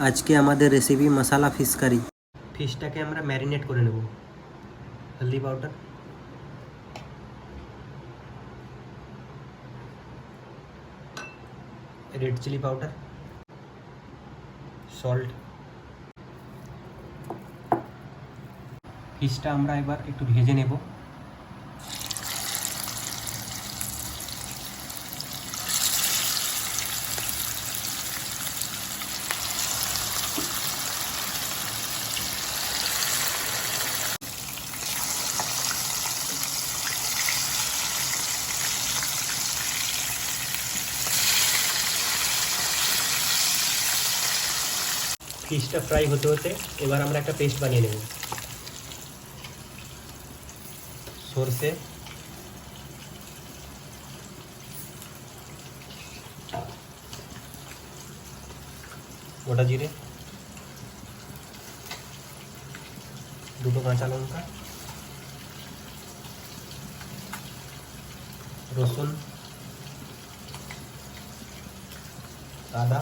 আজকে আমাদের রেসিপি মশালা fish curry. ফিশটাকে আমরা ম্যারিনেট করে নেব। হলদি powder, red chilli powder, salt. ফিশটা আমরা এবার একটু ভেজে নেব। ফিশটা ফ্রাই হতে হতে এবার আমরা একটা পেস্ট বানিয়ে নেব। সরষে, গোটা জিরে, দুটো কাঁচা লঙ্কা, রসুন, আদা,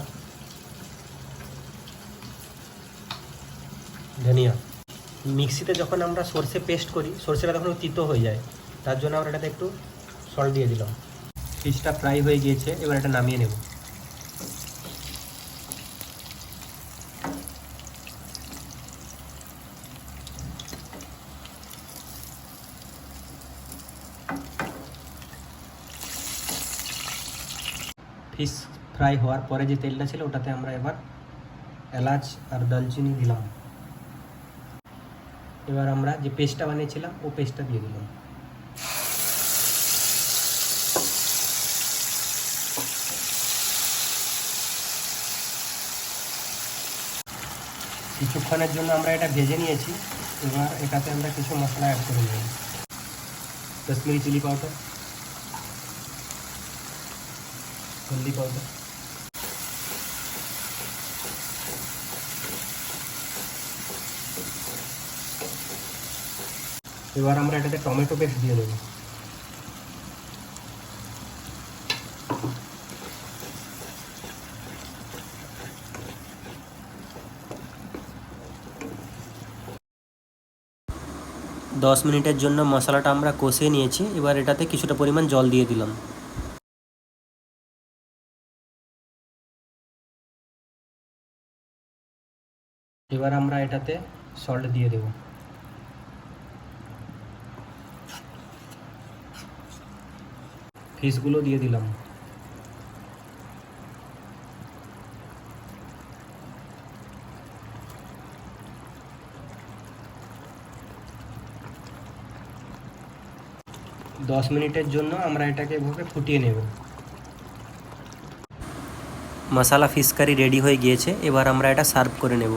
ধনিয়া। মিক্সিতে যখন আমরা সরষে পেস্ট করি, সরষেটা তখন তিতো হয়ে যায়, তার জন্য আমরা এটাতে একটু সল্ট দিয়ে দিলাম। ফিশটা ফ্রাই হয়ে গিয়েছে, এবার এটা নামিয়ে নেব। ফিশ ফ্রাই হওয়ার পরে যে তেলটা ছিল ওটাতে আমরা এবার এলাচ আর দালচিনি দিলাম। এবার আমরা যে পেস্টটা বানিয়েছিলাম ও পেস্টটা দিয়ে দিলাম। কিছুক্ষণের জন্য আমরা এটা ভেজে নিয়েছি। এবার এটাতে আমরা কিছু মশলা অ্যাড করে নেব। কাশ্মীরি চিলি পাউডার, হলদি পাউডার, এবার আমরা এটাতে টমেটো পেস্ট দিয়ে দেবো। দশ মিনিটের জন্য মশলাটা আমরা কষিয়ে নিয়েছি। এবার এটাতে কিছুটা পরিমাণ জল দিয়ে দিলাম। এবার আমরা এটাতে সল্ট দিয়ে দেব। ফিশগুলো দিয়ে দিলাম। দশ মিনিটের জন্য আমরা এটাকে এভাবে ফুটিয়ে নেব। মশালা ফিশ কারি রেডি হয়ে গিয়েছে। এবার আমরা এটা সার্ভ করে নেব।